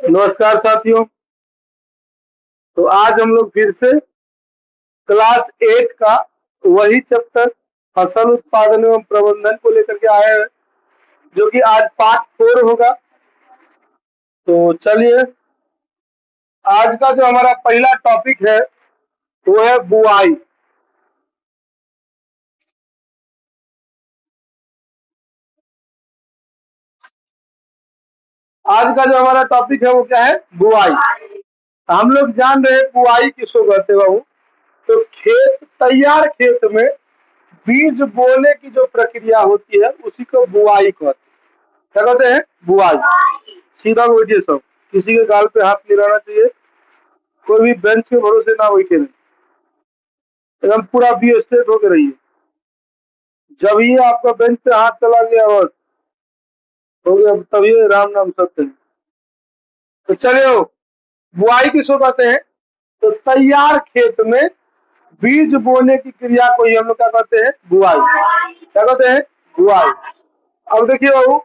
नमस्कार साथियों। तो आज हम लोग फिर से क्लास 8 का वही चैप्टर फसल उत्पादन एवं प्रबंधन को लेकर के आए हैं, जो कि आज पार्ट 4 होगा। तो चलिए, आज का जो हमारा पहला टॉपिक है वो है बुआई। आज का जो हमारा टॉपिक है वो क्या है? बुआई। हम लोग जान रहे हैं बुआई किसको कहते हैं बाबू? तो तैयार खेत में बीज बोने की जो प्रक्रिया होती है उसी को बुआई कहते हैं। क्या कहते हैं? बुआई। सीधा बैठिए सब, किसी के गाल पे हाथ नहीं रहना चाहिए, कोई भी बेंच के भरोसे ना बैठे नहीं, एकदम पूरा बी स्ट्रेट होकर रहिए। जब ये आपका बेंच पे हाथ चला गया बस हो गया, तभी राम नाम सत्य है। तो चलिए, बुआई किसको कहते हैं? तो तैयार खेत में बीज बोने की क्रिया को ही हम लोग क्या कहते हैं? बुआई। क्या कहते हैं? बुआई। अब देखिए बाबू,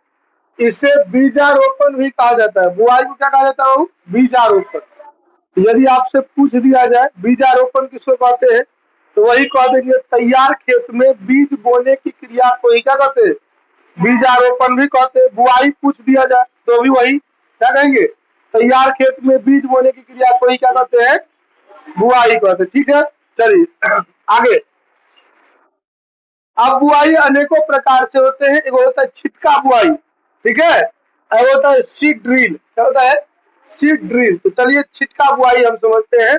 इसे बीजारोपण भी कहा जाता है। बुआई को क्या कहा जाता है बाबू? बीजारोपण। यदि आपसे पूछ दिया जाए बीजारोपण किसको कहते हैं, तो वही कह देंगे तैयार खेत में बीज बोने की क्रिया को ही क्या कहते हैं? बीजारोपण भी कहते हैं। बुआई पूछ दिया जाए तो भी वही क्या कहेंगे? तैयार खेत में बीज बोने की क्रिया को ही क्या कहते हैं? बुआई कहते हैं। ठीक है, चलिए आगे। अब बुआई अनेकों प्रकार से होते हैं। एक होता है छिटका बुआई, ठीक है, एक होता है सीड ड्रिल। क्या होता है? Seed drill. तो चलिए छिटका बुआई हम समझते हैं।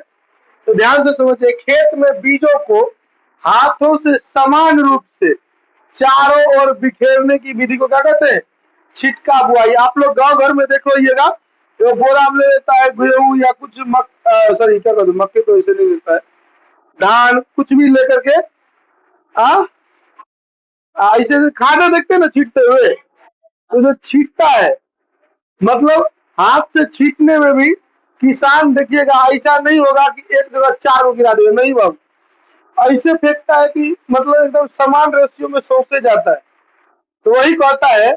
तो ध्यान से समझिए, खेत में बीजों को हाथों से समान रूप से चारों ओर बिखेरने की विधि को क्या कहते हैं? छिटका बुआई। आप लोग गांव घर में देखो रहिएगा, तो बोरा में ले लेता है गेहूं या कुछ सॉरी क्या कहते हैं, मक्के तो ऐसे नहीं लेता है, धान कुछ भी लेकर के ऐसे खाना देखते हैं ना छींटते हुए, तो जो छींटता है मतलब हाथ से छींटने में भी किसान देखिएगा ऐसा नहीं होगा कि एक जगह 4 को गिरा देगा, नहीं बाबू, ऐसे फेंकता है कि मतलब एकदम समान रेशियो में सौंपे जाता है। तो वही कहता है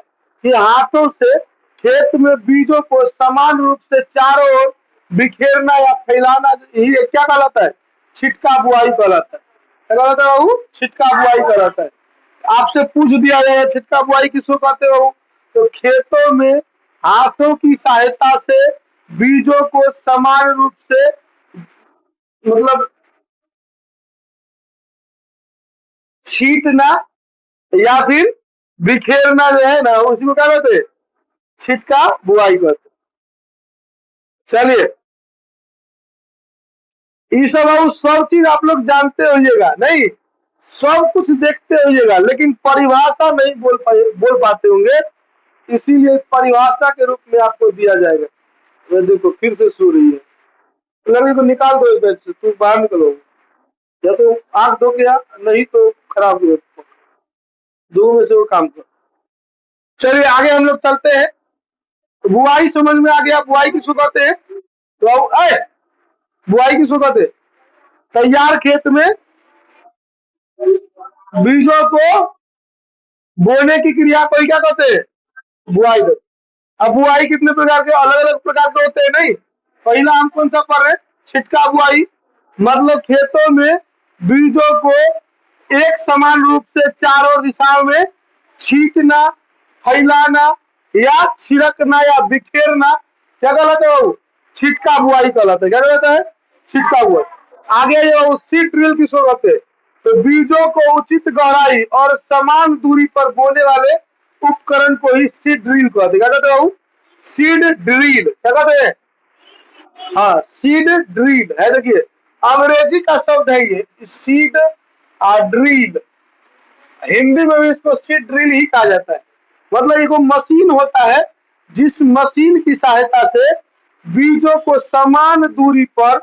कि हाथों से खेत में बीजों को समान रूप से चारों ओर बिखेरना या फैलाना ही क्या कहलाता है? छिटका बुआई कहलाता है। क्या कहलाता है बाबू? छिटका बुआई कहलाता है। आपसे पूछ दिया जाए छिटका बुआई किसको कहते हो, तो खेतों में हाथों की सहायता से बीजों को समान रूप से मतलब छींटना या फिर बिखेरना जो है ना, उसी को क्या कहते हैं? छिटका बुआई कहते। चलिए, ये सब चीज आप लोग जानते होइएगा, नहीं सब कुछ देखते होइएगा, लेकिन परिभाषा नहीं बोल पाते होंगे, इसीलिए परिभाषा के रूप में आपको दिया जाएगा। मैं देखो फिर से सो रही है, लड़की को निकाल दो बेड से, तुम बाहर निकलो, या तो आंख धो गया, नहीं तो खराब हो, दो में से वो काम करो। चलिए आगे हम लोग चलते हैं। बुआई समझ में आ गया। बुआई किसको कहते हैं? तो बुआई किसको कहते हैं? तैयार खेत में बीजों को बोने की क्रिया को क्या कहते हैं? बुआई कहते। अब बुआई कितने प्रकार के, अलग अलग प्रकार के होते हैं, नहीं? पहला हम कौन सा पढ़ रहे? छिटका बुआई। मतलब खेतों में बीजों को एक समान रूप से चारों दिशाओं में छींटना, फैलाना या छिड़कना या बिखेरना क्या कहलाता है? छिटका बुआई कहलाता है। क्या कहलाता है? छिटका बुआई। आगे जो सीड ड्रिल किसको कहते हैं? तो बीजों को उचित गहराई और समान दूरी पर बोने वाले उपकरण को ही सीड ड्रिल कहते हैं। क्या कहते हैं? Seed drill. क्या कहते हैं? हाँ, सीड ड्रिल है। देखिए अंग्रेजी का शब्द है ये सीड ड्रिल, हिंदी में भी इसको सीड ड्रिल ही कहा जाता है। मतलब एक मशीन होता है जिस मशीन की सहायता से बीजों को समान दूरी पर,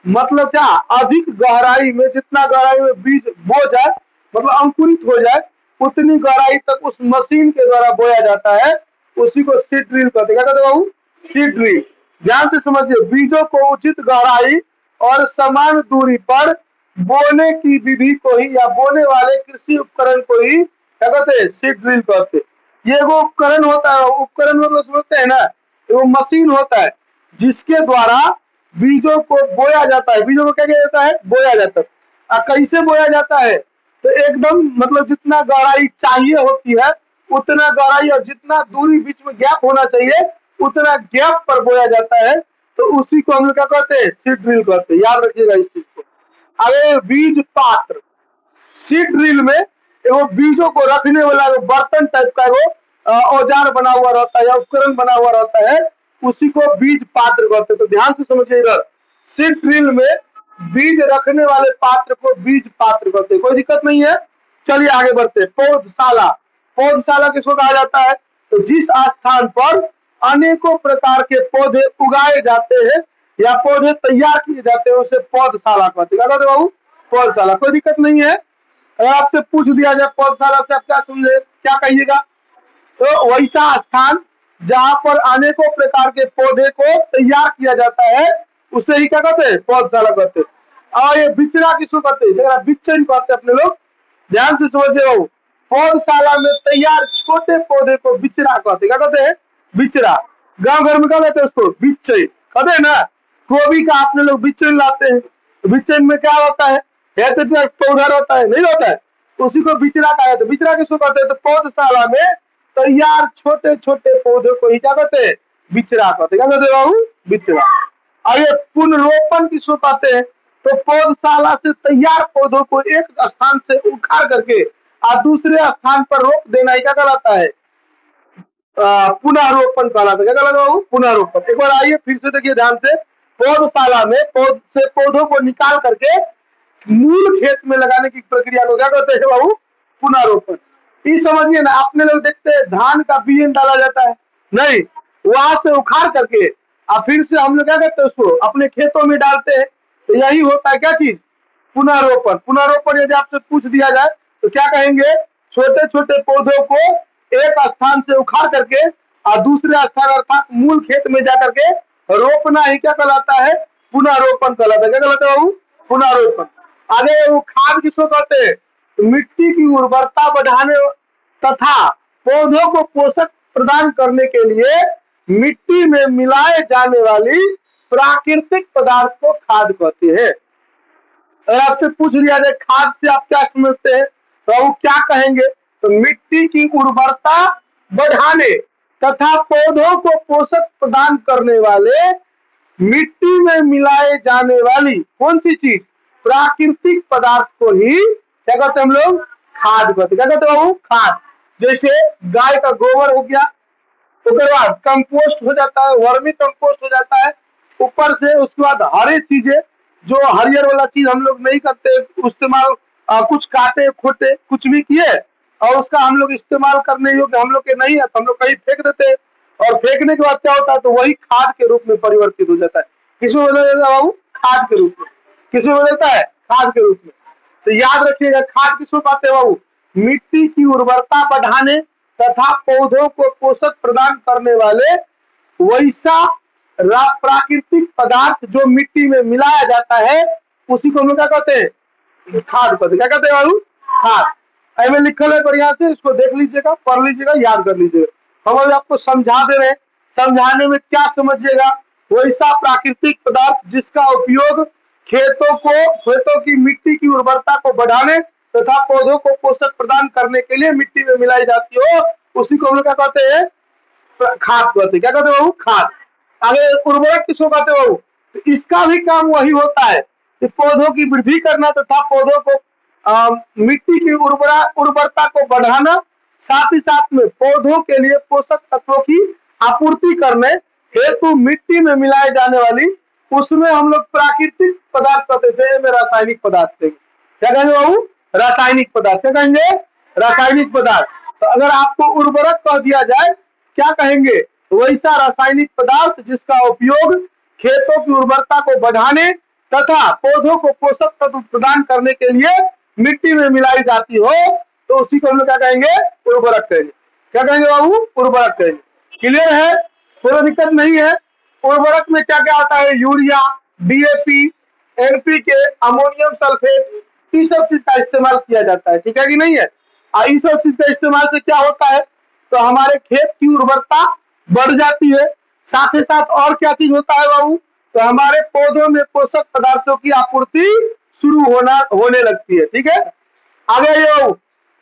मतलब क्या, अधिक गहराई में, जितना गहराई में बीज बो जाए, मतलब अंकुरित हो जाए, उतनी गहराई तक उस मशीन के द्वारा बोया जाता है, उसी को सीड ड्रिल कहते हैं। क्या कहते हैं बाबू? Seed drill. ध्यान से समझिए, बीजों को उचित गहराई और समान दूरी पर बोने की विधि को ही या बोने वाले कृषि उपकरण को ही क्या कहते हैं? सीड ड्रिल कहते हैं। ये वो उपकरण होता है, उपकरण मतलब समझते हैं ना, वो मशीन होता है जिसके द्वारा बीजों को बोया जाता है। बीजों को क्या किया जाता है? बोया जाता है। कैसे बोया जाता है? तो एकदम मतलब जितना गहराई चाहिए होती है उतना गहराई और जितना दूरी बीच में गैप होना चाहिए उतना गैप पर बोया जाता है। तो उसी को हम लोग क्या कहते हैं? सीड ड्रिल कहते हैं। याद रखिएगा इस चीज को। अरे बीज पात्र, सीड ड्रिल में वो बीजों को रखने वाला बर्तन टाइप का वो औजार बना हुआ रहता है या उपकरण बना हुआ रहता है, उसी को बीज पात्र कहते हैं। तो ध्यान से समझिए, इधर सीड ड्रिल में बीज रखने वाले पात्र को बीज पात्र कहते हैं। कोई दिक्कत नहीं है। चलिए आगे बढ़ते हैं। पौधशाला, पौधशाला किसको कहा जाता है? तो जिस स्थान पर अनेकों प्रकार के पौधे उगाए जाते हैं या पौधे तैयार किए जाते हैं उसे पौधशाला कहते हैं। बाबू पौधशाला, कोई दिक्कत नहीं है। अगर आपसे पूछ दिया जाए पौधशाला से आप क्या समझे, क्या कहिएगा? तो वैसा स्थान जहां पर अनेकों प्रकार के पौधे को तैयार किया जाता है उसे ही क्या कहते हैं? पौधशाला कहते हैं। और ये बिचरा किसको कहते हैं? बिचन कहते हैं अपने लोग। ध्यान से समझिए बाबू, पौधशाला में तैयार छोटे पौधे को बिचरा कहते हैं। क्या कहते हैं? बिचरा। गांव घर में क्या कहते हैं उसको? बिच्चे कहते हैं ना। गोभी का अपने लोग बिचन लाते हैं, तो बिचन में क्या होता है? पौधा रहता है, नहीं रहता है, उसी को बिचरा कहा जाता है। बिचरा किसको कहते हैं? तो पौधशाला में तैयार छोटे छोटे पौधे को ही क्या कहते हैं? बिचरा कहते हैं। क्या कहते हैं बाबू? बिचरा। आइए पुनरोपण किसको कहते हैं? तो पौधशाला से तैयार पौधों को एक स्थान से उखाड़ करके और दूसरे स्थान पर रोप देना ही क्या कहलाता है? पुनरोपण कहलाता है। क्या कहलाता है बाबू? पुनरोपण। एक बार आइए फिर से देखिए ध्यान से। पौधशाला में पौधों को निकाल करके मूल खेत में लगाने की प्रक्रिया को क्या कहते हैं बाबू? पुनरोपण। ये समझिए ना, अपने लोग देखते हैं धान का बीज डाला जाता है, नहीं, वहां से उखाड़ करके और फिर से हम लोग क्या करते हैं? उसको अपने खेतों में डालते हैं। तो यही होता है क्या चीज? पुनरोपण। पुनरोपण यदि आपसे पूछ दिया जाए तो क्या कहेंगे? छोटे छोटे पौधों को एक स्थान से उखाड़ करके और दूसरे स्थान अर्थात मूल खेत में जाकर के रोपना ही क्या कहलाता है? पुनरोपण कहलाता है। क्या कहलाता है बाबू? पुनरोपण। आगे वो खाद किसको कहते हैं? मिट्टी की उर्वरता बढ़ाने तथा पौधों को पोषक प्रदान करने के लिए मिट्टी में मिलाए जाने वाली प्राकृतिक पदार्थ को खाद कहते हैं। अगर आपसे पूछ लिया जाए खाद से आप क्या समझते हैं तो आप क्या कहेंगे? तो मिट्टी की उर्वरता बढ़ाने तथा पौधों को पोषक प्रदान करने वाले मिट्टी में मिलाए जाने वाली कौन सी चीज? प्राकृतिक पदार्थ को ही क्या कहते हैं हम लोग? खाद कहते हैं। क्या कहते हैं बाबू? खाद। जैसे गाय का गोबर हो गया, उसके बाद कंपोस्ट हो जाता है, वर्मी कंपोस्ट हो जाता है ऊपर से। उसके बाद हरी चीजें जो हरियर वाला चीज हम लोग नहीं करते इस्तेमाल, कुछ काटे खोटे कुछ भी किए और उसका हम लोग इस्तेमाल करने योग्य हम लोग के नहीं है तो हम लोग कहीं फेंक देते हैं, और फेंकने के बाद क्या होता है? तो वही खाद के रूप में परिवर्तित हो जाता है। किसमें बदल जाता है बाबू? खाद के रूप में। किसमें बदलता है? खाद के रूप में। तो याद रखिएगा, खाद किसको कहते हैं बाबू? मिट्टी की उर्वरता बढ़ाने तथा पौधों को पोषक प्रदान करने वाले वैसा प्राकृतिक पदार्थ जो मिट्टी में मिलाया जाता है उसी को हम लोग क्या कहते हैं? खाद कहते हैं। क्या कहते हैं बाबू? खाद। ऐसे लिखल है बढ़िया से, इसको देख लीजिएगा, पढ़ लीजिएगा, याद कर लीजिएगा। हम अभी आपको समझा दे रहे हैं, समझाने में क्या समझिएगा? वैसा प्राकृतिक पदार्थ जिसका उपयोग खेतों की मिट्टी की उर्वरता को बढ़ाने तथा पौधों को पोषक प्रदान करने के लिए मिट्टी में मिलाई जाती हो उसी को हम लोग क्या कहते हैं? खाद कहते हैं। क्या कहते हैं बाबू? खाद। आगे उर्वरक किसको कहते हैं बाबू? तो इसका भी काम वही होता है कि पौधों की वृद्धि करना तथा पौधों को मिट्टी की उर्वरता को बढ़ाना, साथ ही साथ में पौधों के लिए पोषक तत्वों की आपूर्ति करने हेतु मिट्टी में मिलाए जाने वाली उसमें हम लोग प्राकृतिक पदार्थ कहते थे, में रासायनिक पदार्थ थे। क्या कहेंगे बाबू? रासायनिक पदार्थ। क्या कहेंगे? रासायनिक पदार्थ। तो अगर आपको उर्वरक कह दिया जाए क्या कहेंगे? वैसा रासायनिक पदार्थ जिसका उपयोग खेतों की उर्वरता को बढ़ाने तथा पौधों को पोषक तत्व प्रदान करने के लिए मिट्टी में मिलाई जाती हो तो उसी को हम लोग क्या कहेंगे? उर्वरक कहेंगे। क्या कहेंगे बाबू? उर्वरक कहेंगे। क्लियर है? कोई दिक्कत नहीं है। उर्वरक में क्या क्या आता है? Urea, DAP, NPK, ammonium sulphate, इस सब चीज का इस्तेमाल किया जाता है। ठीक है कि नहीं है? इस सब चीज का इस्तेमाल से क्या होता है? तो हमारे खेत की उर्वरता बढ़ जाती है। साथ ही साथ और क्या चीज होता है बाबू, तो हमारे पौधों में पोषक पदार्थों की आपूर्ति शुरू होने लगती है। ठीक है, आगे यो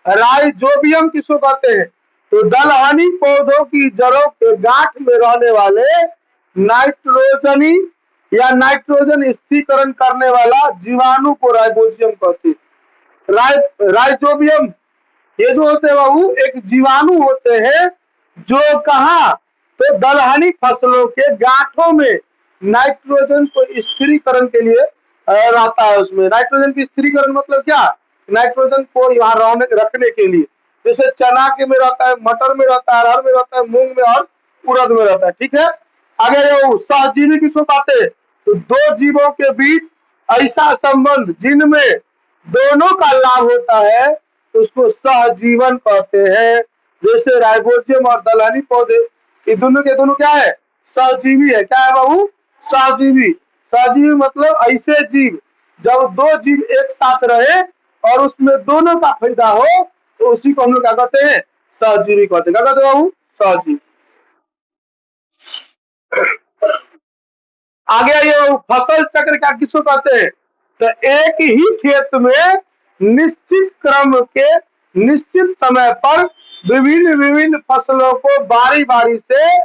राइजोबियम किसको कहते हैं, तो दलहनी पौधों की जड़ों के गांठ में रहने वाले नाइट्रोजनी या नाइट्रोजन स्थिरीकरण करने वाला जीवाणु को राइजोबियम कहते हैं। राइजोबियम ये जो होते हैं बाबू एक जीवाणु होते हैं जो कहा, तो दलहनी फसलों के गांठों में नाइट्रोजन को स्थिरीकरण के लिए रहता है। उसमें नाइट्रोजन की स्थिरीकरण मतलब क्या, नाइट्रोजन को यहाँ रखने के लिए, जैसे चना के में रहता है, मटर में रहता है, अरहर में रहता है, मूंग में और उड़द में रहता है। ठीक है, आगे ये सहजीवी किसको कहते हैं, तो दो जीवों के बीच ऐसा संबंध जिनमें दोनों का लाभ होता है उसको सहजीवन कहते हैं। जैसे राइजोबियम और दलहनी पौधे ये दोनों के दोनों क्या है, सहजीवी है। क्या है बाबू, सहजीवी। सहजीवी मतलब ऐसे जीव जब दो जीव एक साथ रहे और उसमें दोनों का फायदा हो तो उसी को हम लोग क्या कहते हैं, सहजीवी कहते हैं। क्या कहते हैं बाबू, सहजीवी। आगे ये फसल चक्र क्या किसको कहते हैं, तो एक ही खेत में निश्चित क्रम के निश्चित समय पर विभिन्न विभिन्न फसलों को बारी बारी से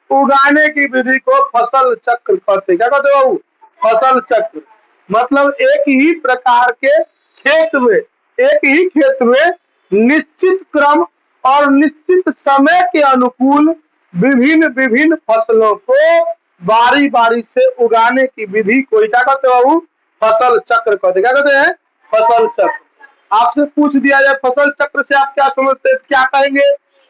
उगाने की विधि को फसल चक्र कहते हैं। क्या कहते हैं बाबू, फसल चक्र। मतलब एक ही प्रकार के खेत में, एक ही खेत में निश्चित क्रम और निश्चित समय के अनुकूल विभिन्न विभिन्न फसलों को बारी बारी से उगाने की विधि को क्या कहते हैं बाबू, फसल चक्र कहते हैं। क्या कहते हैं, फसल चक्र। आपसे पूछ दिया जाए फसल चक्र से आप क्या समझते हैं, क्या कहेंगे,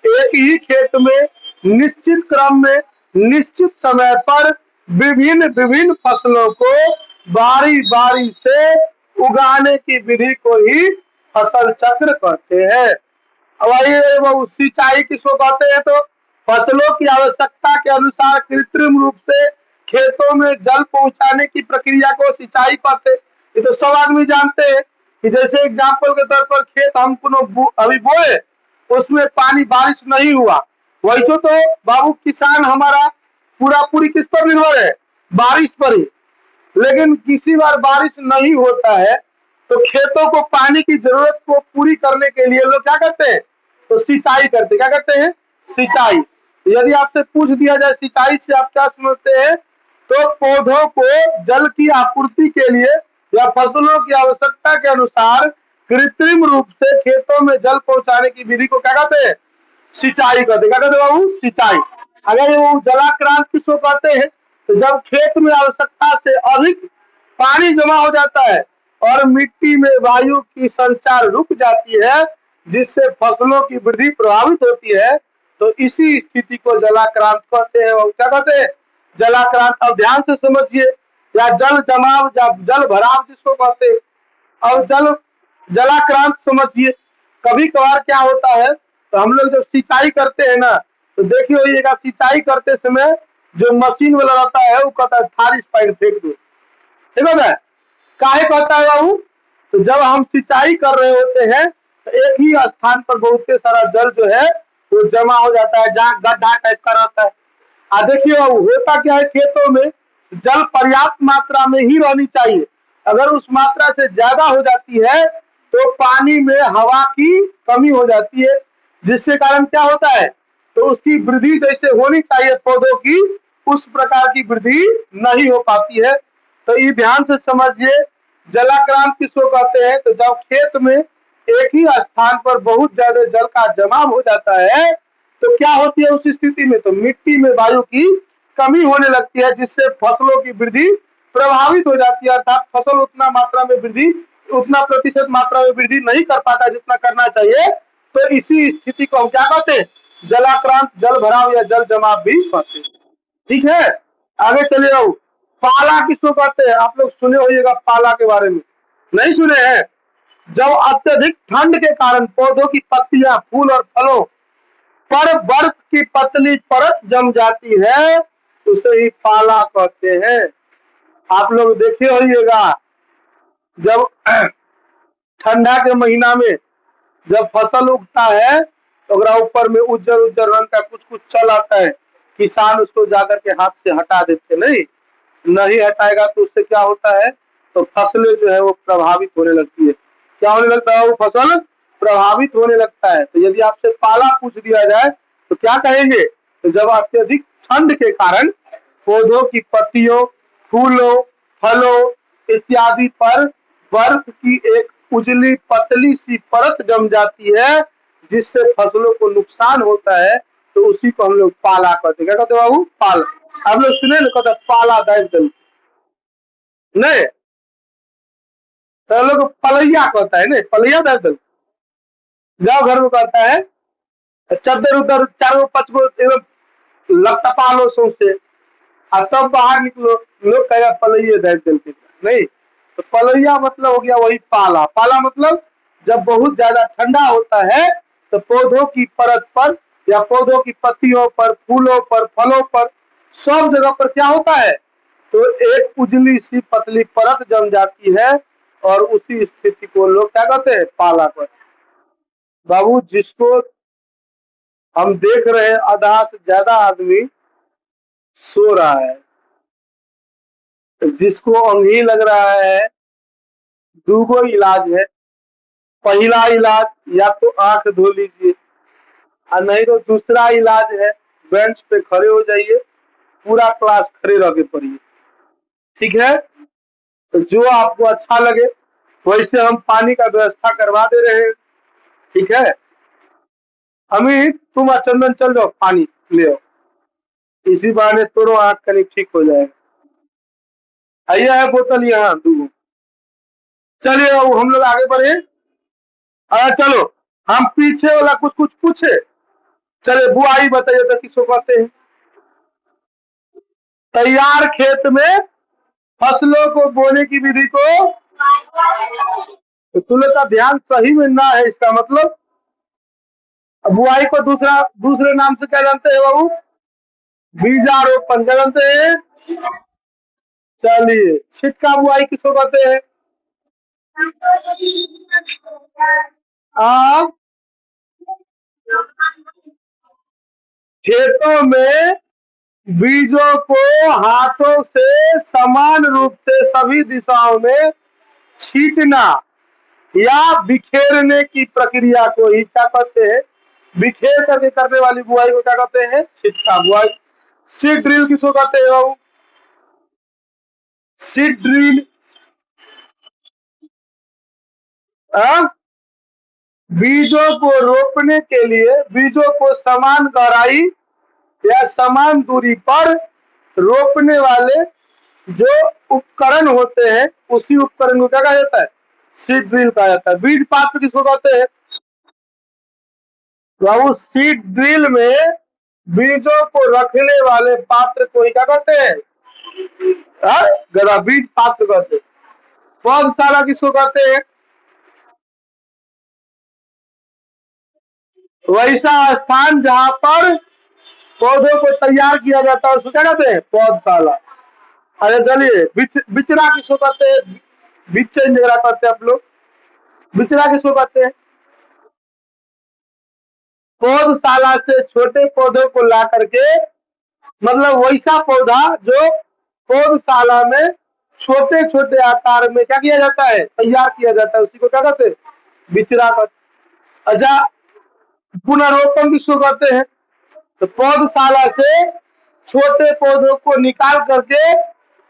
एक ही खेत में निश्चित क्रम में निश्चित समय पर विभिन्न विभिन्न फसलों को बारी बारी से उगाने की विधि को ही फसल चक्र कहते हैं। अब आइए वो सिंचाई किसको कहते हैं, तो फसलों की आवश्यकता के अनुसार कृत्रिम रूप से खेतों में जल पहुंचाने की प्रक्रिया को सिंचाई कहते हैं। ये तो सब आदमी जानते हैं कि जैसे एग्जाम्पल के तौर पर खेत हम अभी बोए, उसमें पानी बारिश नहीं हुआ, वैसे तो बाबू किसान हमारा पूरी किस पर निर्भर है, बारिश पर ही। लेकिन किसी बार बारिश नहीं होता है तो खेतों को पानी की जरूरत को पूरी करने के लिए लोग क्या करते हैं, तो सिंचाई करते हैं। क्या करते हैं, सिंचाई। यदि आपसे पूछ दिया जाए सिंचाई से आप क्या समझते हैं, तो पौधों को जल की आपूर्ति के लिए या फसलों की आवश्यकता के अनुसार कृत्रिम रूप से खेतों में जल पहुंचाने की विधि को क्या कहते हैं, सिंचाई कहते हैं। क्या कहते हैं बाबू, सिंचाई। अगर वो जलाक्रांत किसको कहते हैं, तो जब खेत में आवश्यकता से अधिक पानी जमा हो जाता है और मिट्टी में वायु की संचार रुक जाती है जिससे फसलों की वृद्धि प्रभावित होती है, तो इसी स्थिति को जलाक्रांत कहते हैं। क्या कहते हैं, जलाक्रांत। अब ध्यान से समझिए, या जल जमाव या जल भराव जिसको कहते हैं। अब जलाक्रांत समझिए, कभी कभार क्या होता है, तो हम लोग जब सिंचाई करते हैं ना, तो देखिए होइएगा सिंचाई करते समय जो मशीन वाला रहता है वो कहता है थारी पानी फेंक दो, ठीक है। काहे कहता है बाबू, तो जब हम सिंचाई कर रहे होते हैं तो एक ही स्थान पर बहुत सारा जल जो है वो जमा हो जाता है, जहाँ गड्ढा टाइप का रहता है। देखिए होता क्या है, खेतों में जल पर्याप्त मात्रा में ही रहनी चाहिए। अगर उस मात्रा से ज्यादा हो जाती है तो पानी में हवा की कमी हो जाती है, जिससे कारण क्या होता है, तो उसकी वृद्धि जैसे होनी चाहिए पौधों की, उस प्रकार की वृद्धि नहीं हो पाती है। तो ये ध्यान से समझिए, जलाक्रांत किसको कहते हैं, तो जब खेत में एक ही स्थान पर बहुत ज्यादा जल का जमाव हो जाता है तो क्या होती है उस स्थिति में, तो मिट्टी में वायु की कमी होने लगती है, जिससे फसलों की वृद्धि प्रभावित हो जाती है। अर्थात फसल उतना मात्रा में वृद्धि, उतना प्रतिशत मात्रा में वृद्धि नहीं कर पाता जितना करना चाहिए। तो इसी स्थिति को हम क्या कहते हैं, जलाक्रांत, जल भराव या जल जमाव भी कहते हैं। ठीक है, आगे चले जाओ। पाला किसको कहते हैं, आप लोग सुने होइएगा पाला के बारे में, नहीं सुने हैं। जब अत्यधिक ठंड के कारण पौधों की पत्तियां, फूल और फलों पर बर्फ की पतली परत जम जाती है, उसे ही पाला कहते हैं। आप लोग देखे होइएगा, जब ठंडा के महीना में जब फसल उगता है तो अगर ऊपर में उज्जर उज्जर रंग का कुछ कुछ चल आता है, किसान उसको जाकर के हाथ से हटा देते, नहीं हटाएगा तो उससे क्या होता है, तो फसलें जो है वो प्रभावित होने लगती है। क्या होने लगता है, वो फसल प्रभावित होने लगता है। तो यदि आपसे पाला पूछ दिया जाए तो क्या कहेंगे, तो जब अत्यधिक ठंड के कारण पौधों की पत्तियों, फूलों, फलों इत्यादि पर बर्फ की एक उजली पतली सी परत जम जाती है, जिससे फसलों को नुकसान होता है, तो उसी को हम लोग पाला कहते हैं। क्या कहते हैं बाबू, पाला। आप लोग सुने ना, कहते पाला दाब दल, नहीं तो लोग पलैया कहता है, नहीं पलैया दाब दल, गाँव घर में कहता है चद्दर उधर चारों पांच गो एकदम लपटपा लो सौंसे, और तब बाहर निकलो, लोग कहेगा पलैया दाब दल के, नहीं तो पलैया मतलब हो गया वही पाला। पाला मतलब जब बहुत ज्यादा ठंडा होता है तो पौधों की परत पर या पौधों की पत्तियों पर, फूलों पर, फलों पर, सब जगह पर क्या होता है, तो एक उजली सी पतली परत जम जाती है, और उसी स्थिति को लोग क्या कहते हैं, पाला कहते हैं। बाबू जिसको हम देख रहे हैं आधा से ज्यादा आदमी सो रहा है, जिसको अंगी लग रहा है, दूगो इलाज है। पहला इलाज या तो आंख धो लीजिए, और नहीं तो दूसरा इलाज है बेंच पे खड़े हो जाइए, पूरा क्लास खड़े रह के पढ़िए, ठीक है। तो जो आपको अच्छा लगे वैसे हम पानी का व्यवस्था करवा दे रहे हैं, ठीक है। अमित तुम और चंदन चल जाओ पानी ले आओ, इसी बहाने तोड़ो आंख कहीं ठीक हो जाएगा। आइए है बोतल यहाँ दूगो, चलिए हम लोग आगे बढ़े। अरे चलो हम पीछे वाला कुछ कुछ पूछे, चले बुआई बताइए तो किसको कहते हैं। तैयार खेत में फसलों को बोने की विधि को, तो तुम लोग का ध्यान सही में ना है, इसका मतलब बुआई को दूसरे नाम से क्या जानते हैं बाबू, बीजारोपण। क्या जानते हैं, चलिए छिटका बुआई किसको कहते हैं, आ खेतों में बीजों को हाथों से समान रूप से सभी दिशाओं में छींटना या बिखेरने की प्रक्रिया को ही क्या कहते हैं, बिखेर करके करने वाली बुआई को क्या कहते हैं, छिटका बुआई। सीड ड्रिल किसको कहते हैं बाबू, सीड ड्रिल, बीजों को रोपने के लिए बीजों को समान गहराई या समान दूरी पर रोपने वाले जो उपकरण होते हैं, उसी उपकरण को क्या कहा जाता है, सीड ड्रिल कहा जाता है। बीज पात्र किसको कहते हैं बाबू, सीड ड्रिल में बीजों को रखने वाले पात्र को ही क्या कहते हैं, गदा बीज पात्र कहते हैं। पौधशाला किसको कहते हैं, वैसा स्थान जहां पर पौधों को तैयार किया जाता है उसको क्या कहते हैं, पौधशाला। अरे चलिए बिचरा किसको कहते हैं, बीज चेंज करते हैं आप लोग, बिचरा किसको कहते हैं, पौधशाला से छोटे पौधों को ला करके, मतलब वैसा पौधा जो पौधशाला में छोटे छोटे आकार में क्या किया जाता है, तैयार किया जाता है, उसी को क्या कहते हैं, बिचरा कहते। अच्छा पुनरोपण किसको कहते हैं, तो पौधशाला से छोटे पौधों को निकाल करके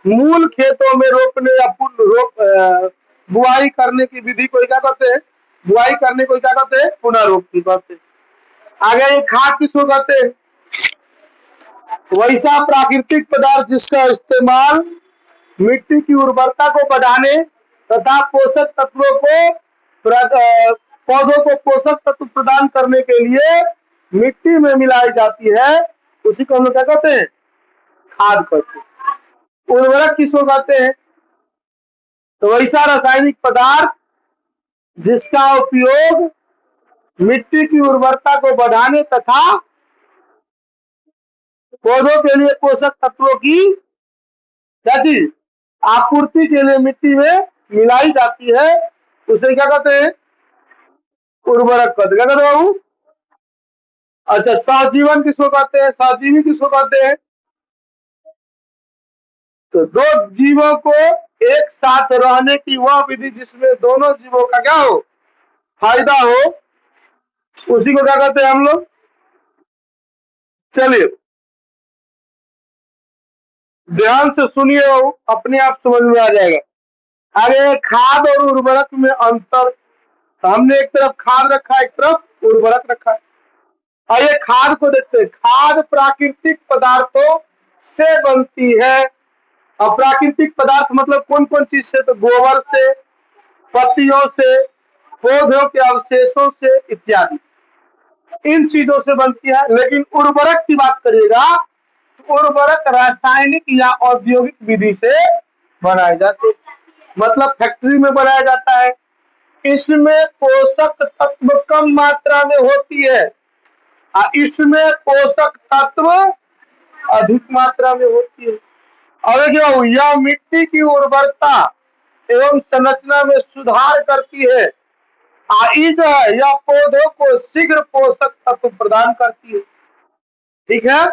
मूल खेतों में रोपने या बुआई करने की विधि को क्या कहते हैं, बुआई करने को क्या कहते हैं, पुनरोपण कहते हैं। आगे ये खाद किसको कहते हैं, वैसा प्राकृतिक पदार्थ जिसका इस्तेमाल मिट्टी की उर्वरता को बढ़ाने तथा पोषक तत्वों को पौधों को पोषक तत्व प्रदान करने के लिए मिट्टी में मिलाई जाती है, उसी को हम लोग क्या कहते हैं, खाद कहते हैं। उर्वरक किसको कहते हैं, तो वैसा रासायनिक पदार्थ जिसका उपयोग मिट्टी की उर्वरता को बढ़ाने तथा पौधों के लिए पोषक तत्वों की क्या चीज आपूर्ति के लिए मिट्टी में मिलाई जाती है, उसे क्या कहते हैं, उर्वरक कहते हैं। क्या कहते हैं बाबू, अच्छा, सहजीवन किसको कहते हैं, सहजीवी किसको कहते हैं? तो दो जीवों को एक साथ रहने की वह विधि जिसमें दोनों जीवों का क्या हो, फायदा हो, उसी को क्या कहते हैं हम लोग? चलिए ध्यान से सुनिए, अपने आप समझ में आ जाएगा। अरे खाद और उर्वरक में अंतर, हमने एक तरफ खाद रखा है, एक तरफ उर्वरक रखा है। आइए खाद को देखते हैं। खाद प्राकृतिक पदार्थों से बनती है। अब प्राकृतिक पदार्थ मतलब कौन कौन चीज से? तो गोबर से, पत्तियों से, पौधों के अवशेषों से इत्यादि, इन चीजों से बनती है। लेकिन उर्वरक की बात करिएगा तो उर्वरक रासायनिक या औद्योगिक विधि से बनाए जाते, मतलब फैक्ट्री में बनाया जाता है। इसमें पोषक तत्व कम मात्रा में होती है और इसमें पोषक तत्व अधिक मात्रा में होती है। और देखिए यह मिट्टी की उर्वरता एवं संरचना में सुधार करती है। जो है यह पौधों को शीघ्र पोषक तत्व प्रदान करती है। ठीक है,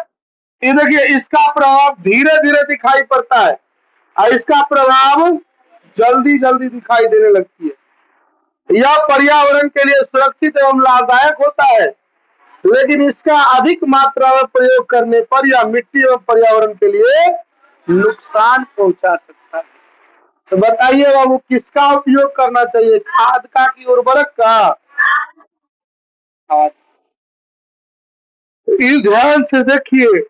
ये देखिए इसका प्रभाव धीरे धीरे दिखाई पड़ता है और इसका प्रभाव जल्दी जल्दी दिखाई देने लगती है। यह पर्यावरण के लिए सुरक्षित एवं लाभदायक होता है, लेकिन इसका अधिक मात्रा में प्रयोग करने पर यह मिट्टी एवं पर्यावरण के लिए नुकसान पहुंचा सकता है। तो बताइए बाबू किसका उपयोग करना चाहिए, खाद का कि उर्वरक का? खाद। इस ध्यान से देखिए,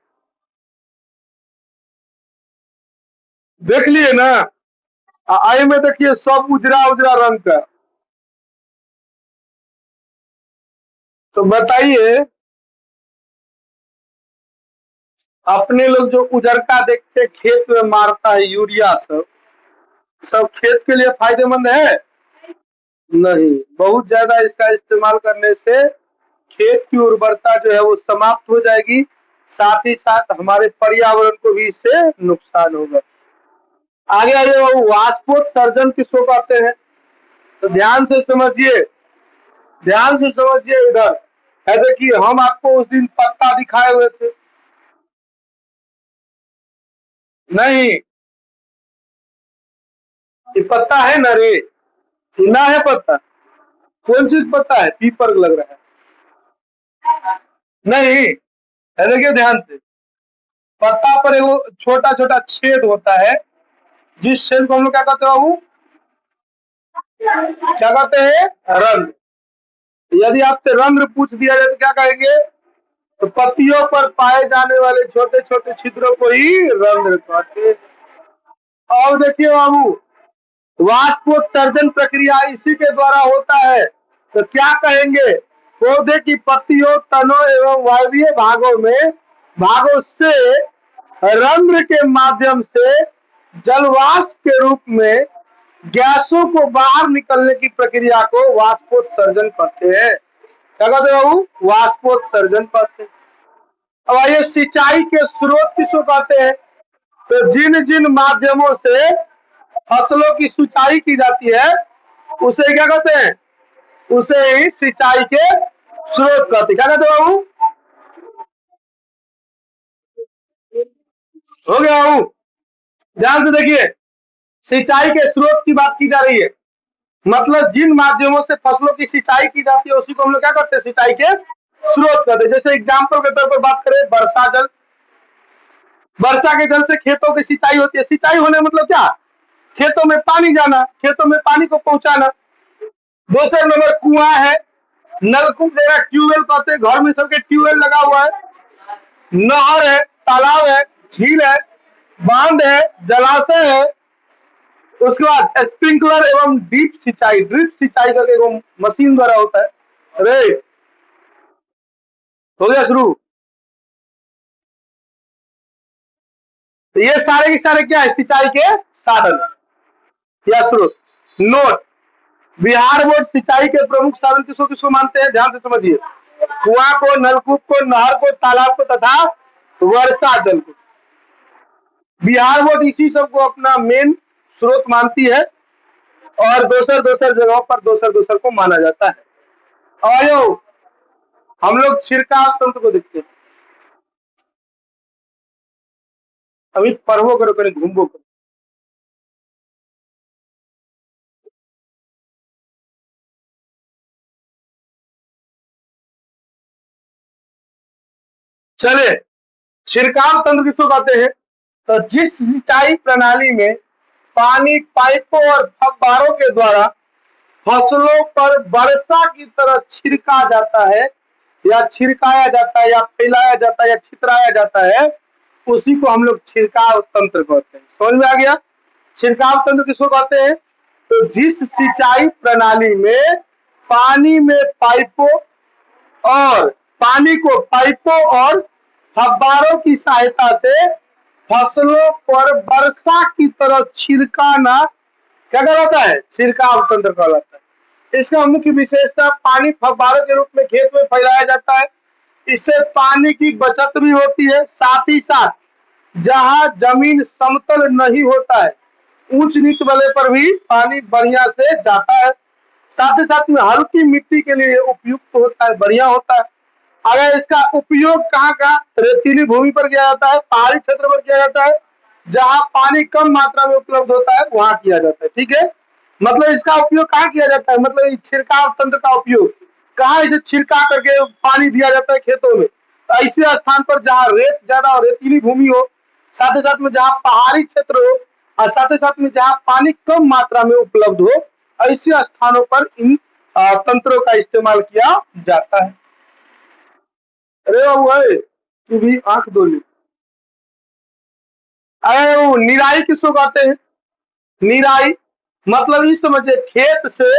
देख लिए ना, आई में देखिए सब उजरा उजरा रंग का। तो बताइए अपने लोग जो उजरका देखते खेत में मारता है यूरिया, सब खेत के लिए फायदेमंद है? नहीं, बहुत ज्यादा इसका इस्तेमाल करने से खेत की उर्वरता जो है वो समाप्त हो जाएगी, साथ ही साथ हमारे पर्यावरण को भी इससे नुकसान होगा। आगे आइए, वो वाष्पोत्सर्जन किसको कहते हैं? तो ध्यान से समझिए, ध्यान से समझिए। इधर है देखिए, हम आपको उस दिन पत्ता दिखाए हुए थे, नहीं ये पत्ता है ना रे, ये ना है पत्ता? कौन चीज पत्ता है? पीपर लग रहा है, नहीं है। देखिए ध्यान से, पत्ता पर एक छोटा छोटा छेद होता है, जिस छेद को हम लोग क्या कहते हैं बाबू? क्या कहते हैं? रंध्र। यदि आपसे रंध्र पूछ दिया जाए तो क्या कहेंगे? तो पत्तियों पर पाए जाने वाले छोटे छोटे छिद्रों को ही रंध्र कहते हैं। और देखिए बाबू, वाष्पोत्सर्जन प्रक्रिया इसी के द्वारा होता है। तो क्या कहेंगे? पौधे की पत्तियों, तनों एवं वायवीय भागों से रंध्र के माध्यम से जलवाष्प के रूप में गैसों को बाहर निकलने की प्रक्रिया को वाष्पोत्सर्जन कहते हैं। क्या कहते हैं बाबू? वाष्पोत्सर्जन कहते हैं। अब आइए सिंचाई के स्रोत किसको कहते हैं? तो जिन जिन माध्यमों से फसलों की सिंचाई की जाती है उसे क्या कहते हैं? उसे ही सिंचाई के स्रोत कहते हैं। क्या कहते हैं बाबू? हो गया बाबू? ध्यान से देखिए, सिंचाई के स्रोत की बात की जा रही है, मतलब जिन माध्यमों से फसलों की सिंचाई की जाती है उसी को हम लोग क्या करते हैं? सिंचाई के स्रोत कहते हैं। जैसे एग्जाम्पल के तौर पर बात करें, वर्षा जल, वर्षा के जल से खेतों की सिंचाई होती है। सिंचाई होने मतलब क्या? खेतों में पानी जाना, खेतों में पानी को पहुंचाना। दूसरा नंबर कुआं है, नलकूप जगह ट्यूबवेल कहते हैं, घर में सबके ट्यूबवेल लगा हुआ है। नहर है, तालाब है, झील है, बांध है, जलाशय है। उसके बाद स्प्रिंकलर एवं ड्रिप सिंचाई करके एगो मशीन द्वारा होता है। अरे हो गया शुरू। तो ये सारे के सारे क्या है? सिंचाई के साधन या स्रोत। नोट, बिहार बोर्ड सिंचाई के प्रमुख साधन किसको किसको मानते हैं? ध्यान से समझिए, कुआं को, नलकूप को, नहर को, तालाब को तथा वर्षा जल को। बिहार बोर्ड इसी सब को अपना मेन स्रोत मानती है और दोसर दोसर जगहों पर दोसर दोसर को माना जाता है। और हम लोग छिड़काव तंत्र को देखते हैं। अभी पढ़वो करो, कहीं घूमबो करो। चले, छिड़काव तंत्र किसको कहते हैं? तो जिस सिंचाई प्रणाली में पानी पाइपों और फव्वारों के द्वारा फसलों पर वर्षा की तरह छिड़का जाता है, या छिड़काया जाता है, या फैलाया जाता है, या छितराया जाता है, उसी को हम लोग छिड़काव तंत्र कहते हैं। समझ में आ गया? छिड़काव तंत्र किसको कहते हैं? तो जिस सिंचाई प्रणाली में पानी में पाइपों और पानी को पाइपों और फव्वारों की सहायता से फसलों पर वर्षा की तरह छिड़काना क्या कहलाता है? छिड़काव तंत्र कहलाता है। इसका मुख्य विशेषता पानी फव्वारों के रूप में खेत में फैलाया जाता है। इससे पानी की बचत भी होती है, साथ ही साथ जहां जमीन समतल नहीं होता है, ऊंच नीच वाले पर भी पानी बढ़िया से जाता है। साथ ही साथ में हल्की मिट्टी के लिए उपयुक्त होता है, बढ़िया होता है। अगर इसका उपयोग कहाँ कहाँ? रेतीली भूमि पर किया जाता है, पहाड़ी क्षेत्र पर किया जाता है, जहां पानी कम मात्रा में उपलब्ध होता है वहां किया जाता है। ठीक है, मतलब इसका उपयोग कहाँ किया जाता है? मतलब छिड़काव तंत्र का उपयोग कहाँ इसे छिड़का करके पानी दिया जाता है खेतों में? ऐसे स्थान पर जहाँ रेत ज्यादा और रेतीली भूमि हो, साथ ही साथ में जहाँ पहाड़ी क्षेत्र हो, और साथ ही साथ में जहाँ पानी कम मात्रा में उपलब्ध हो, ऐसे स्थानों पर इन तंत्रों का इस्तेमाल किया जाता है। अरे बाबू है, तू भी आंख धो ली। अरे वो निराई किसको कहते हैं? निराई मतलब इस समझे, खेत से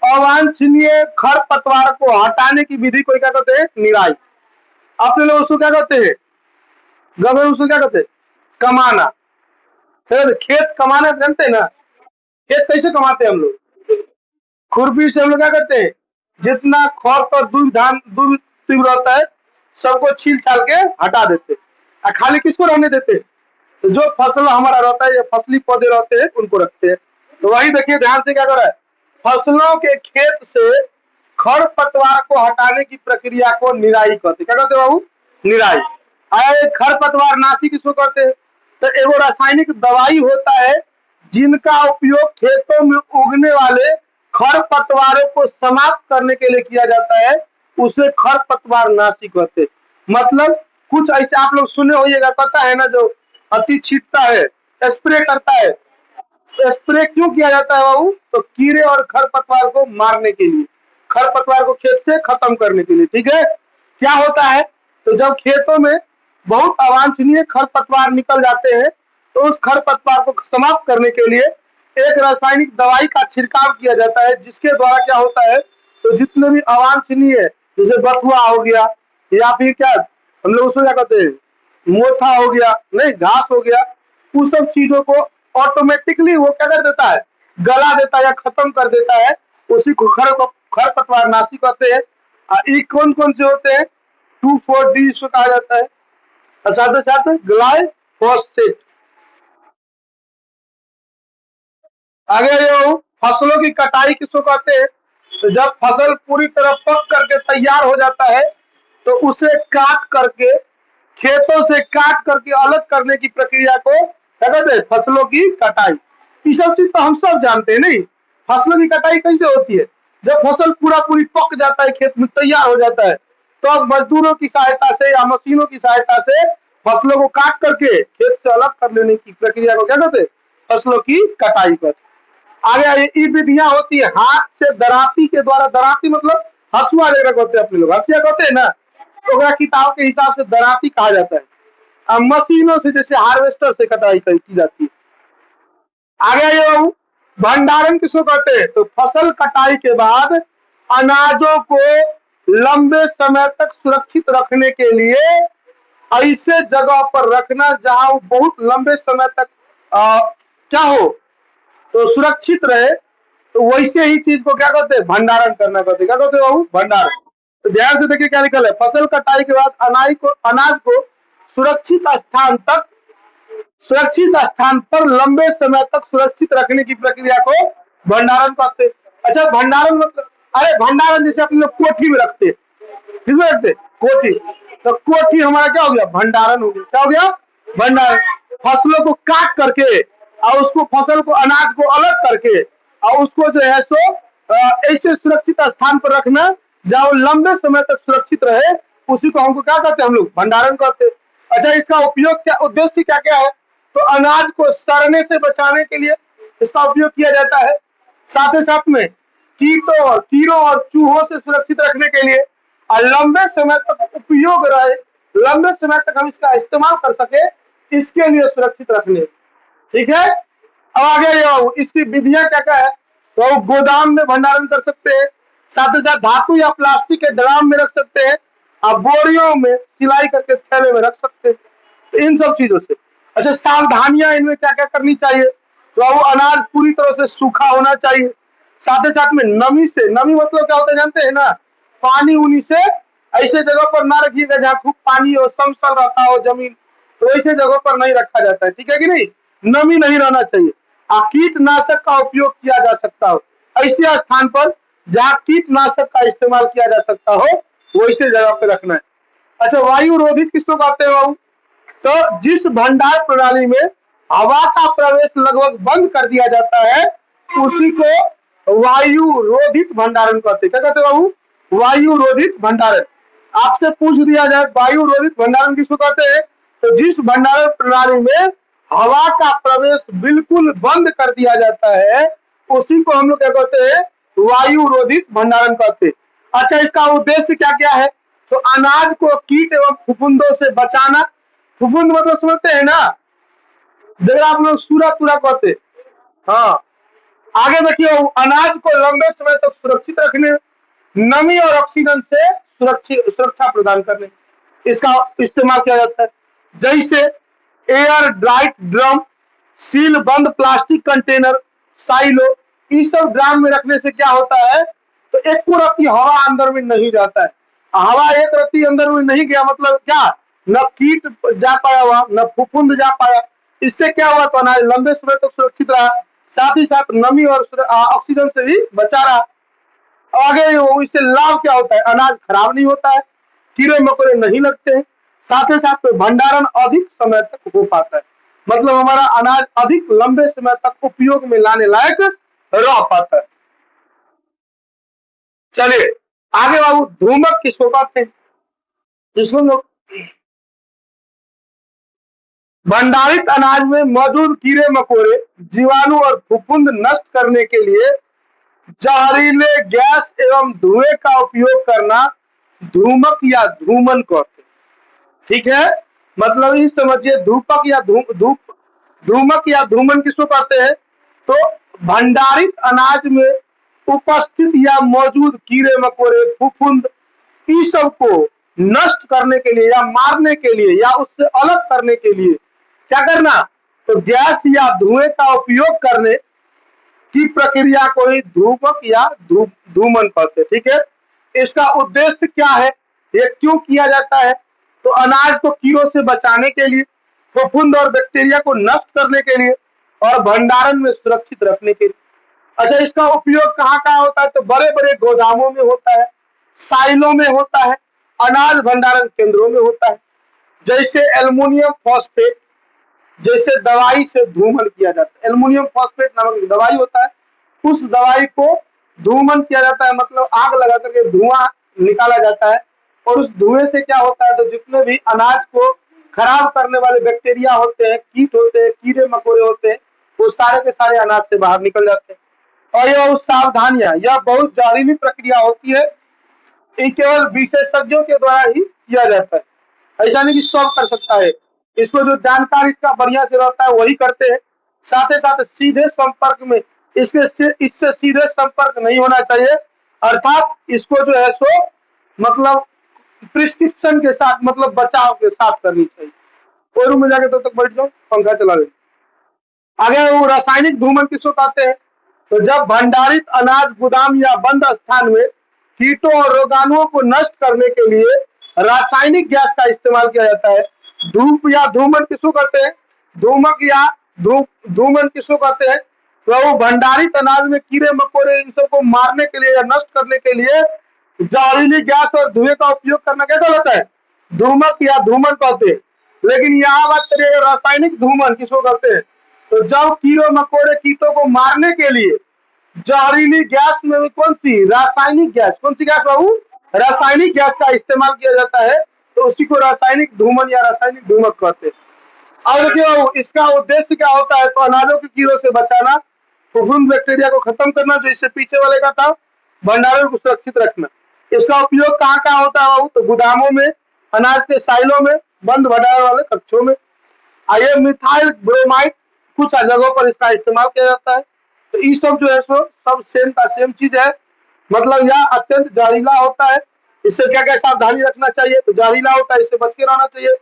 अवांछनीय खरपतवार को हटाने की विधि को क्या कहते हैं? निराई। अपने लोग उसको क्या कहते हैं? गवर उसको क्या कहते हैं? कमाना। फिर खेत कमाना जानते हैं ना? खेत कैसे कमाते हैं हम लोग? खुरपी से हम लोग क्या करते हैं? जितना खौर और दूब धान दूब तीब रहता है सबको छील छाल के हटा देते हैं, और खाली किसको रहने देते हैं? तो जो फसल हमारा रहता है, या फसली पौधे रहते हैं, उनको रखते हैं। तो वही देखिए ध्यान से क्या कर रहा है, फसलों के खेत से खर पतवार को हटाने की प्रक्रिया को निराई कहते हैं। क्या कहते हैं बाबू? निराई। आए खर पतवार नाशी किसको कहते हैं? तो एगो रासायनिक दवाई होता है जिनका उपयोग खेतों में उगने वाले खर पतवारों को समाप्त करने के लिए किया जाता है, उसे खर पतवार नाशी कहते हैं। मतलब कुछ ऐसे आप लोग सुने होइएगा, पता है ना, जो अति छींटता है, स्प्रे करता है। स्प्रे क्यों किया जाता है बाबू? तो कीड़े और खरपतवार को मारने के लिए, खरपतवार को खेत से खत्म करने के लिए। ठीक है, क्या होता है, तो जब खेतों में बहुत अवांछनीय खरपतवार निकल जाते हैं, तो उस खरपतवार को समाप्त करने के लिए एक रासायनिक दवाई का छिड़काव किया जाता है, जिसके द्वारा क्या होता है, तो जितने भी अवांछनीय, जैसे बथुआ हो गया, या फिर क्या हम लोग उसको क्या कहते हैं, मोथा हो गया, नहीं घास हो गया, उन सब चीजों को ऑटोमेटिकली वो क्या कर देता है, गला देता है या खत्म कर देता है। उसी को खरपतवार नाशी कहते हैं। ये कौन कौन से होते हैं? 2,4-D इसको कहा जाता है, और साथ ही साथ ग्लाइफोसेट। आगे ये फसलों की कटाई किसको कहते हैं? तो जब फसल पूरी तरह पक करके तैयार हो जाता है, तो उसे काट करके, खेतों से काट करके अलग करने की प्रक्रिया को क्या कहते हैं? फसलों की कटाई। ये सब चीज तो हम सब जानते हैं, नहीं? फसलों की कटाई कैसे होती है? जब फसल पूरा पूरी पक जाता है, खेत में तैयार हो जाता है, तो अब मजदूरों की सहायता से या मशीनों की सहायता से फसलों को काट करके खेत से अलग कर लेने की प्रक्रिया को क्या कहते हैं? फसलों की कटाई कहते हैं। आगे ये विधियां होती है हाथ से दराती के द्वारा। दराती मतलब हसुआ जगह कहते हैं अपने लोग, हसिया कहते हैं ना, तो किताब के हिसाब से दराती कहा जाता है। अब मशीनों से जैसे हार्वेस्टर से कटाई की जाती है। आगे ये भंडारण किसको कहते हैं? तो फसल कटाई के बाद अनाजों को लंबे समय तक सुरक्षित रखने के लिए ऐसे जगह पर रखना जहां वो बहुत लंबे समय तक क्या हो, तो सुरक्षित रहे। तो वैसे ही चीज को क्या कहते हैं? भंडारण करना कहते हैं। क्या कहते हैं बाबू? भंडारण। तो ध्यान से देखिए क्या निकल है, फसल कटाई के बाद अनाज को सुरक्षित स्थान तक, सुरक्षित स्थान पर लंबे समय तक सुरक्षित रखने की प्रक्रिया को भंडारण कहते हैं। अच्छा, भंडारण मतलब, अरे भंडारण जैसे अपने लोग कोठी में रखते हैं, किसमें रखते? कोठी। तो कोठी हमारा क्या हो गया? भंडारण हो गया। क्या हो गया? भंडारण। फसलों को काट करके और उसको फसल को अनाज को अलग करके और उसको जो है सो ऐसे सुरक्षित स्थान पर रखना जहाँ वो लंबे समय तक सुरक्षित रहे, उसी को हमको क्या कहते हैं? हम लोग भंडारण कहते हैं। अच्छा, इसका उपयोग क्या, उद्देश्य क्या क्या है? तो अनाज को सड़ने से बचाने के लिए इसका उपयोग किया जाता है। साथ ही साथ में कीड़ों और चूहों से सुरक्षित रखने के लिए और लंबे समय तक उपयोग रहे, लंबे समय तक हम इसका इस्तेमाल कर सके, इसके लिए सुरक्षित रखने। ठीक है। अब आगे इसकी विधियां क्या क्या है? तो गोदाम में भंडारण कर सकते हैं, साथ ही साथ धातु या प्लास्टिक के ड्राम में रख सकते हैं और बोरियों में सिलाई करके थैले में रख सकते हैं। तो इन सब चीजों से अच्छा, सावधानियां इनमें क्या क्या करनी चाहिए? तो वो अनाज पूरी तरह से सूखा होना चाहिए। साथ ही साथ में नमी से, नमी मतलब क्या होता है जानते हैं ना? पानी उनी से ऐसे जगह पर ना रखिएगा जहाँ खूब पानी हो, समतल रहता हो जमीन, तो ऐसे जगहों पर नहीं रखा जाता है। ठीक है कि नहीं? नमी नहीं रहना चाहिए। कीटनाशक का उपयोग किया जा सकता हो ऐसे स्थान पर जहाँ कीटनाशक का इस्तेमाल किया जा सकता हो, वैसे जगह पे रखना है। अच्छा, वायु रोधित किसको कहते हैं बाबू? तो जिस भंडार प्रणाली में हवा का प्रवेश लगभग बंद कर दिया जाता है, उसी को वायु रोधित भंडारण कहते हैं। क्या कहते हैं बाबू? वायु रोधित भंडारण। आपसे पूछ दिया जाए वायु रोधित भंडारण किसको कहते हैं? तो जिस भंडारण प्रणाली में हवा का प्रवेश बिल्कुल बंद कर दिया जाता है, उसी को हम लोग क्या कहते हैं? वायु रोधित भंडारण कहते हैं। अच्छा, इसका उद्देश्य क्या क्या है? तो अनाज को कीट एवं फफूंदों से बचाना। फफूंद मतलब समझते हैं ना, जरा आप लोग सूरा पूरा कहते। हाँ, आगे देखिए, अनाज को लंबे समय तक सुरक्षित रखने, नमी और ऑक्सीजन से सुरक्षा प्रदान करने इसका इस्तेमाल किया जाता है। जैसे एयर ड्राइट ड्रम, सील बंद प्लास्टिक कंटेनर, साइलो, इस सब ड्राम में रखने से क्या होता है? तो एक रत्ती हवा अंदर में नहीं जाता है। हवा एक रत्ती अंदर में नहीं गया मतलब क्या? न कीट जा पाया वहां, न फफूंद जा पाया। इससे क्या हुआ? तो अनाज लंबे समय तक सुरक्षित रहा, साथ ही साथ नमी और ऑक्सीजन से भी बचा रहा। आगे इससे लाभ क्या होता है? अनाज खराब नहीं होता है, कीड़े मकोड़े नहीं लगते हैं, साथ ही साथ भंडारण अधिक समय तक हो पाता है। मतलब हमारा अनाज अधिक लंबे समय तक उपयोग में लाने लायक रह पाता है। चलिए आगे बाबू, धूमक किसको कहते हैं? जिसको लोग भंडारित अनाज में मौजूद कीड़े मकोड़े, जीवाणु और फफूंद नष्ट करने के लिए जहरीले गैस एवं धुएं का उपयोग करना धूमक या धूमन कहते हैं। ठीक है, मतलब ये समझिए, धूपक या धूमक या धूमन किसको कहते हैं? तो भंडारित अनाज में उपस्थित या मौजूद कीड़े मकोड़े, फफूंद, इस सब को नष्ट करने के लिए या मारने के लिए या उससे अलग करने के लिए क्या करना? तो गैस या धुएं का उपयोग करने की प्रक्रिया को ही धूमक या धूमन कहते हैं। ठीक है, इसका उद्देश्य क्या है? ये क्यों किया जाता है? तो अनाज को कीड़ों से बचाने के लिए, फफूंद और बैक्टीरिया को नष्ट करने के लिए और भंडारण में सुरक्षित रखने के लिए। अच्छा, इसका उपयोग कहाँ कहाँ होता है? तो बड़े बड़े गोदामों में होता है, साइलों में होता है, अनाज भंडारण केंद्रों में होता है। जैसे एल्युमिनियम फॉस्फेट, जैसे दवाई से धूमन किया जाता है। एल्युमिनियम फॉस्फेट नामक एक दवाई होता है, उस दवाई को धूमन किया जाता है, मतलब आग लगा करके धुआं निकाला जाता है। और उस धुएं से क्या होता है? तो जितने भी अनाज को खराब करने वाले बैक्टीरिया होते हैं, कीट होते हैं, कीड़े मकोड़े होते हैं, वो सारे के सारे अनाज से बाहर निकल जाते हैं। और यह सावधानियां, यह बहुत जहरीली प्रक्रिया होती है, ये केवल विशेषज्ञों के द्वारा ही किया जाता है। ऐसा नहीं कि सब कर सकता है, इसको जो जानकार इसका बढ़िया से रहता है वही करते हैं। साथ ही साथ सीधे संपर्क में इससे सीधे संपर्क नहीं होना चाहिए, अर्थात इसको जो है सो मतलब प्रिस्क्रिप्शन के साथ, मतलब बचाव के साथ करनी चाहिए। कोई रूम में जाके तब तक बैठ जाओ, पंखा चला ले। आगे वो रासायनिक धूमन किसको कहते हैं? तो जब भंडारित अनाज गोदाम या बंद स्थान में कीटों और रोगाणुओं को नष्ट करने के लिए रासायनिक गैस का इस्तेमाल किया जाता है। धूप या धूमन किसको कहते हैं? धूमक या धूमन किसको कहते हैं? तो वो भंडारित अनाज में कीड़े मकोड़े इन सबको मारने के लिए या नष्ट करने के लिए जहरीली गैस और धुएं का उपयोग करना क्या गलत है? धूमक या धूमन कहते हैं। लेकिन यहाँ बात करिए रासायनिक धूमन किसको कहते हैं? तो जब कीड़े मकोड़े कीटों को मारने के लिए जहरीली गैस में भी कौन सी रासायनिक गैस, कौन सी गैस बाबू? रासायनिक गैस का इस्तेमाल किया जाता है, तो उसी को रासायनिक धूमन या रासायनिक धूमक कहते हैं। अब देखिए बाबू, इसका उद्देश्य क्या होता है? तो अनाजों के कीड़ों से बचाना, फफूंद बैक्टीरिया को खत्म करना, जो इससे पीछे वाले का था, भंडारण को सुरक्षित रखना। इसका उपयोग कहाँ कहाँ होता है बाबू? तो गोदामों में, अनाज के साइलों में, बंद भंडारण वाले कक्षों में। ये मिथाइल ब्रोमाइड कुछ जगहों पर इसका इस्तेमाल किया जाता है। तो ये सब जो है सो सब सेम का सेम चीज है, मतलब यह अत्यंत जहरीला होता है। इससे क्या क्या सावधानी रखना चाहिए? तो जहरीला होता है, इससे बच के रहना चाहिए।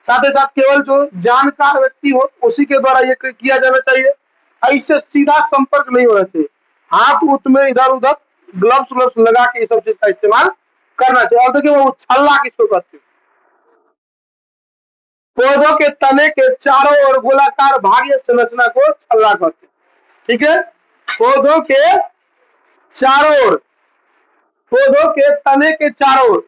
साथ ही साथ केवल जो जानकार व्यक्ति हो उसी के द्वारा ये किया जाना चाहिए। इससे सीधा संपर्क नहीं होना चाहिए। हाथ उत में इधर उधर ग्लव्स व्लव्स लगा के ये सब चीज का इस्तेमाल करना चाहिए। और देखिए वो छल्ला किसको कहते हैं? पौधों के तने के चारों ओर गोलाकार भाग्य संरचना को छल्ला कहते हैं। ठीक है, पौधों के चारों ओर, पौधों के तने के चारों ओर।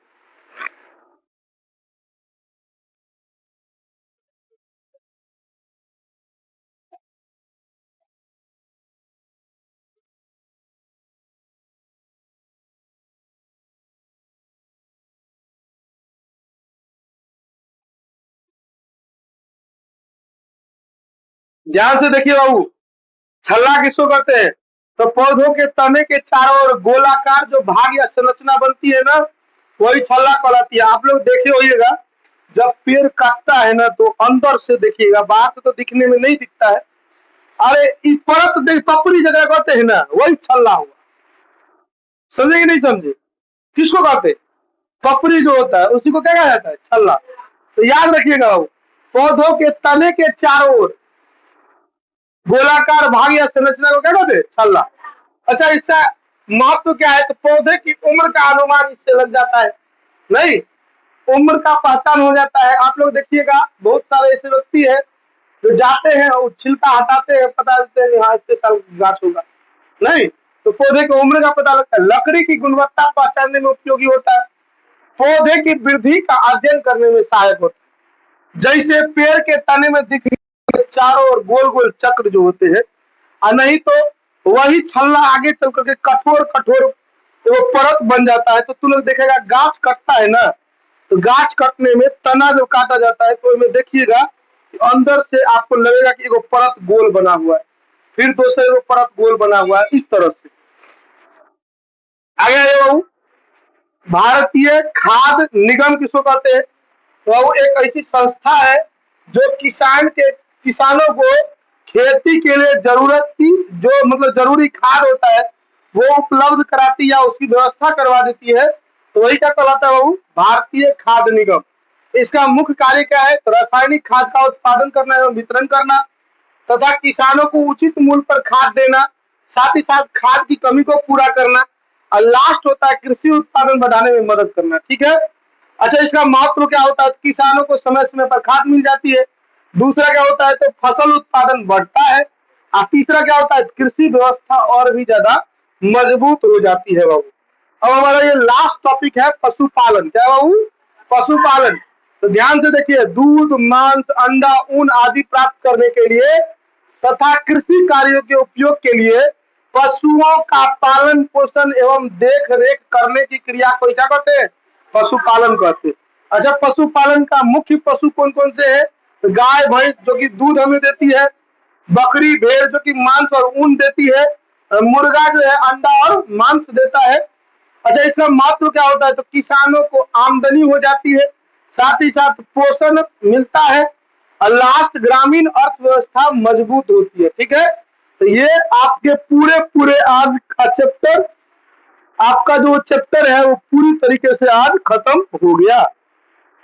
ध्यान से देखिए बाबू, छल्ला किसको कहते हैं? तो पौधों के तने के चारों ओर गोलाकार जो भाग या संरचना बनती है ना, वही छल्ला कहलाती है। आप लोग देखे होइएगा, जब पेड़ कटता है ना, तो अंदर से देखिएगा, बाहर से तो दिखने में नहीं दिखता है। अरे इस परत देख, पपड़ी जगह कहते हैं ना, वही छल्ला हुआ। समझे कि नहीं समझे? किसको कहते हैं? पपड़ी जो होता है उसी को क्या कहा जाता है? छल्ला। तो याद रखिएगा बाबू, पौधों के तने के चारों ओर गोलाकार भाग या संरचना को क्या कहते हैं? छल्ला। अच्छा, इसका महत्व क्या है? तो पौधे की उम्र का अनुमान इससे लग जाता है, नहीं, उम्र का पहचान हो जाता है। आप लोग देखिएगा, बहुत सारे ऐसे व्यक्ति है जो जाते हैं और छिलका हटाते हैं, पता चलते हैं हाँ इतने साल गाछ होगा, नहीं। तो पौधे की उम्र का पता लगता है। लकड़ी की गुणवत्ता पहचानने में उपयोगी होता है। पौधे की वृद्धि का अध्ययन करने में सहायक होता है। जैसे पेड़ के तने में दिख चारों ओर गोल गोल चक्र जो होते हैं, और नहीं तो वही छल्ला आगे चल करके कठोर कठोर वो परत बन जाता है। तो तू लोग देखेगा, गाछ कटता है ना, तो गाछ कटने में तना जब काटा जाता है तो इसमें देखिएगा अंदर से आपको लगेगा कि एगो परत गोल बना हुआ है, फिर दूसरे एगो परत गोल बना हुआ है, इस तरह से। आगे भारतीय खाद्य निगम किसको कहते हैं? तो वो एक ऐसी संस्था है जो किसानों को खेती के लिए जरूरत की जो मतलब जरूरी खाद होता है वो उपलब्ध कराती या उसकी व्यवस्था करवा देती है। तो वही क्या कहलाता है बाबू? भारतीय खाद्य निगम। इसका मुख्य कार्य क्या है? तो रासायनिक खाद का उत्पादन करना एवं वितरण करना तथा किसानों को उचित मूल्य पर खाद देना, साथ ही साथ खाद की कमी को पूरा करना, और लास्ट होता है कृषि उत्पादन बढ़ाने में मदद करना। ठीक है। अच्छा, इसका महत्व क्या होता है? किसानों को समय समय पर खाद मिल जाती है। दूसरा क्या होता है? तो फसल उत्पादन बढ़ता है। और तीसरा क्या होता है? कृषि व्यवस्था और भी ज्यादा मजबूत हो जाती है बाबू। अब हमारा ये लास्ट टॉपिक है पशुपालन। क्या बाबू? पशुपालन। तो ध्यान से देखिए, दूध, मांस, अंडा, ऊन आदि प्राप्त करने के लिए तथा कृषि कार्यों के उपयोग के लिए पशुओं का पालन पोषण एवं देख रेख करने की क्रिया को क्या कहते हैं? पशुपालन कहते हैं। अच्छा, पशुपालन का मुख्य पशु कौन कौन से है? तो गाय भैंस जो कि दूध हमें देती है, बकरी भेड़ जो कि मांस और ऊन देती है, मुर्गा जो है अंडा और मांस देता है। अच्छा, इसका महत्व क्या होता है? तो किसानों को आमदनी हो जाती है, साथ ही साथ पोषण मिलता है, और लास्ट ग्रामीण अर्थव्यवस्था मजबूत होती है। ठीक है। तो ये आपके पूरे पूरे आज का चैप्टर, आपका जो चैप्टर है वो पूरी तरीके से आज खत्म हो गया,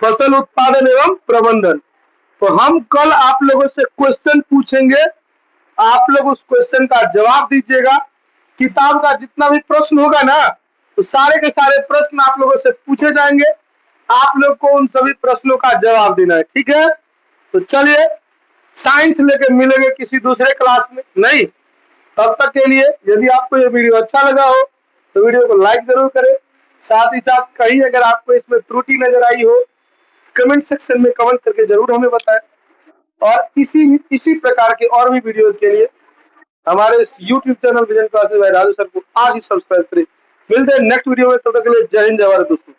फसल उत्पादन एवं प्रबंधन। तो हम कल आप लोगों से क्वेश्चन पूछेंगे, आप लोग उस क्वेश्चन का जवाब दीजिएगा। किताब का जितना भी प्रश्न होगा ना, तो सारे के सारे प्रश्न आप लोगों से पूछे जाएंगे, आप लोग को उन सभी प्रश्नों का जवाब देना है। ठीक है। तो चलिए, साइंस लेके मिलेंगे किसी दूसरे क्लास में, नहीं, तब तक के लिए यदि आपको ये वीडियो अच्छा लगा हो तो वीडियो को लाइक जरूर करें, साथ ही साथ कहीं अगर आपको इसमें त्रुटि नजर आई हो, कमेंट सेक्शन में कमेंट करके जरूर हमें बताएं। और इसी प्रकार के और भी वीडियोस के लिए हमारे YouTube channel vision classes bye Raju sir को आज ही सब्सक्राइब करें। मिलते हैं नेक्स्ट वीडियो में, तब तक के लिए जय हिंद जय भारत दोस्तों।